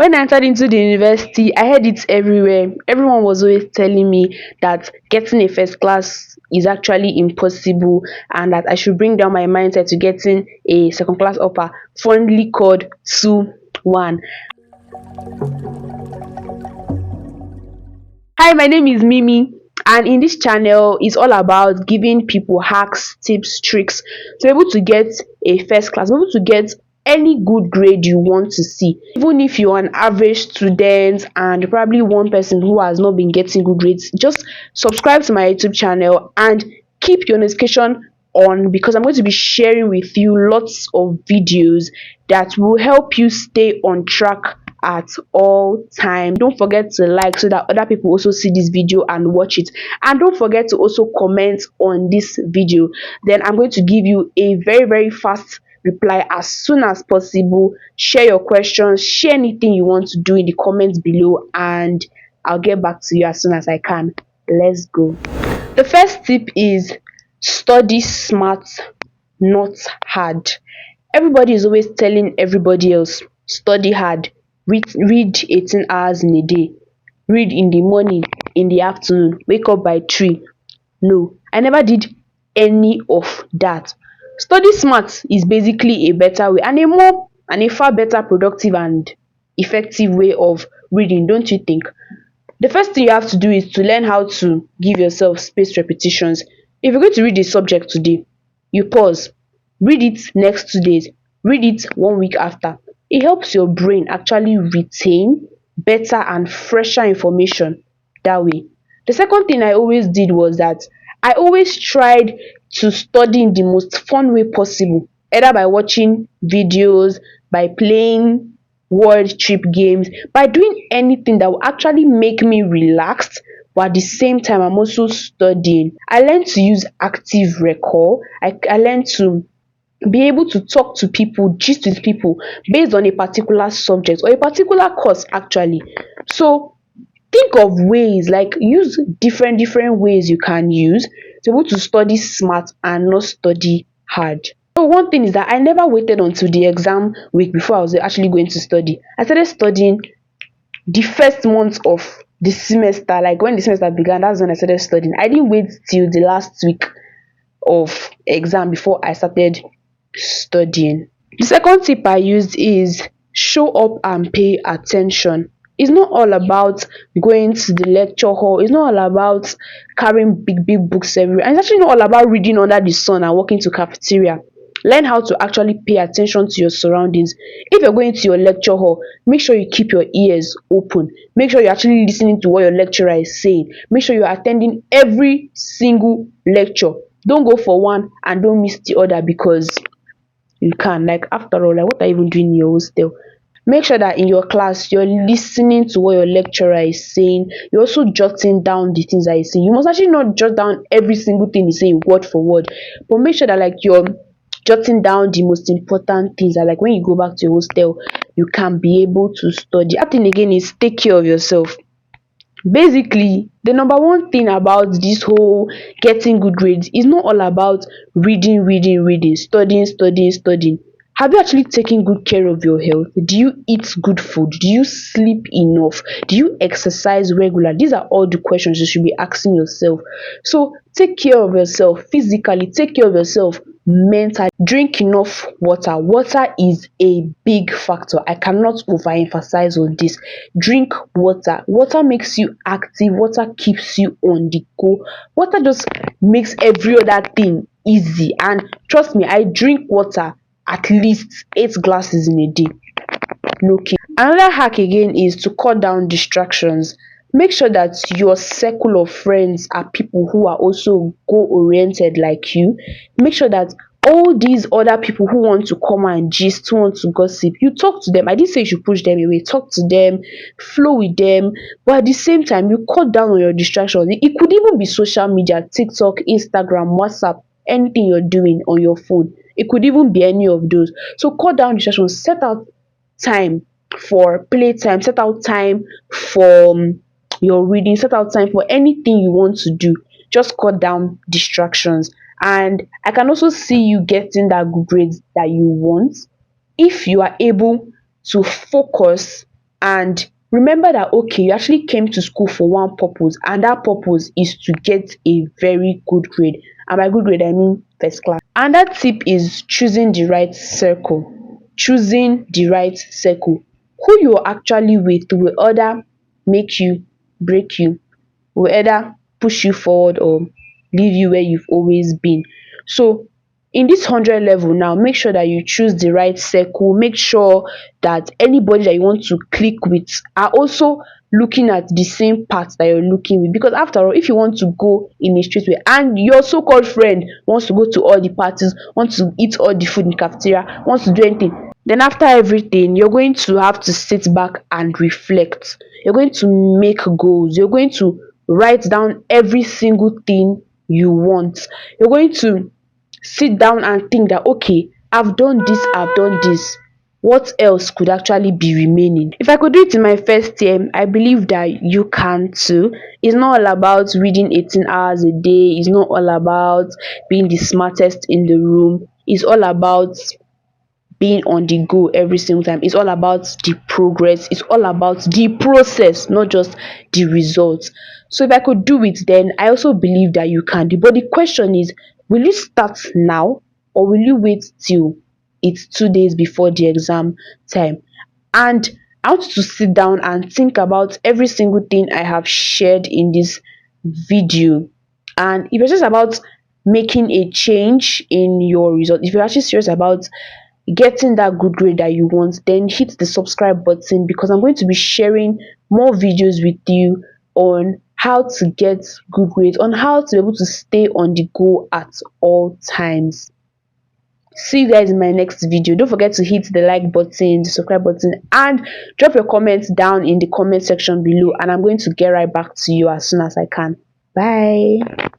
When I entered into the university, I heard it everywhere. Everyone was always telling me that getting a first class is actually impossible and that I should bring down my mindset to getting a second class upper, fondly called 2-1. Hi, my name is Mimi, and in this channel is all about giving people hacks, tips, tricks to be able to get a first class, be able to get any good grade you want to see. Even if you're an average student and you're probably one person who has not been getting good grades, just subscribe to my YouTube channel and keep your notification on, because I'm going to be sharing with you lots of videos that will help you stay on track at all time. Don't forget to like so that other people also see this video and watch it, and don't forget to also comment on this video. Then I'm going to give you a very fast reply as soon as possible. Share your questions, share anything you want to do in the comments below, and I'll get back to you as soon as I can. Let's go. The first tip is study smart, not hard. Everybody is always telling everybody else study hard, read 18 hours in a day, read in the morning, in the afternoon, wake up by 3. No, I never did any of that. Study smart is basically a better way and a far better productive and effective way of reading, don't you think? The first thing you have to do is to learn how to give yourself spaced repetitions. If you're going to read a subject today, you pause, read it next 2 days, read it one week after. It helps your brain actually retain better and fresher information that way. The second thing I always did was that I always tried to study in the most fun way possible, either by watching videos, by playing word trip games, by doing anything that will actually make me relaxed, but at the same time I'm also studying. I learned to use active recall. I learned to be able to talk to people, gist with people based on a particular subject or a particular course actually. So think of ways, like use different ways you can use to be able to study smart and not study hard. So one thing is that I never waited until the exam week before I was actually going to study. I started studying the first month of the semester, like when the semester began, that's when I started studying. I didn't wait till the last week of exam before I started studying. The second tip I used is show up and pay attention. It's not all about going to the lecture hall. It's not all about carrying big books everywhere. And it's actually not all about reading under the sun and walking to cafeteria. Learn how to actually pay attention to your surroundings. If you're going to your lecture hall, make sure you keep your ears open. Make sure you're actually listening to what your lecturer is saying. Make sure you're attending every single lecture. Don't go for one and don't miss the other because you can. Like, after all, like, what are you even doing in your hostel? Make sure that in your class you're listening to what your lecturer is saying. You're also jotting down the things that he's saying. You must actually not jot down every single thing he's saying word for word, but make sure that like you're jotting down the most important things that like when you go back to your hostel you can be able to study. That thing again is take care of yourself. Basically, the number one thing about this whole getting good grades is not all about reading, studying. Have you actually taken good care of your health? Do you eat good food? Do you sleep enough? Do you exercise regular? These are all the questions you should be asking yourself. So take care of yourself physically, take care of yourself mentally. Drink enough water. Water is a big factor. I cannot overemphasize on this. Drink water. Water makes you active. Water keeps you on the go. Water just makes every other thing easy. And trust me, I drink water at least 8 glasses in a day. No kidding. Another hack again is to cut down distractions. Make sure that your circle of friends are people who are also goal oriented like you. Make sure that all these other people who want to come and gist, who want to gossip, you talk to them. I didn't say you should push them away. Talk to them, flow with them, but at the same time, you cut down on your distractions. It could even be social media, TikTok, Instagram, WhatsApp, anything you're doing on your phone. It could even be any of those. So cut down distractions. Set out time for playtime. Set out time for your reading. Set out time for anything you want to do. Just cut down distractions. And I can also see you getting that good grades that you want if you are able to focus And remember that, okay, you actually came to school for one purpose, and that purpose is to get a very good grade. And by good grade I mean first class. And that tip is choosing the right circle. Choosing the right circle. Who you're actually with will either make you, break you, will either push you forward or leave you where you've always been. So in this 100 level now, make sure that you choose the right circle. Make sure that anybody that you want to click with are also looking at the same path that you're looking with. Because after all, if you want to go in a straight way and your so-called friend wants to go to all the parties, wants to eat all the food in the cafeteria, wants to do anything, then after everything you're going to have to sit back and reflect. You're going to make goals. You're going to write down every single thing you want. You're going to sit down and think that, okay, I've done this, I've done this. What else could actually be remaining? If I could do it in my first year, I believe that you can too. It's not all about reading 18 hours a day. It's not all about being the smartest in the room. It's all about being on the go every single time. It's all about the progress. It's all about the process, not just the results. So if I could do it, then I also believe that you can do. But the question is, will you start now or will you wait till it's 2 days before the exam time? And I want you to sit down and think about every single thing I have shared in this video. And if it's just about making a change in your result, if you're actually serious about getting that good grade that you want, then hit the subscribe button, because I'm going to be sharing more videos with you on how to get good grades, on how to be able to stay on the go at all times. See you guys in my next video. Don't forget to hit the like button, the subscribe button, and drop your comments down in the comment section below, and I'm going to get right back to you as soon as I can. Bye.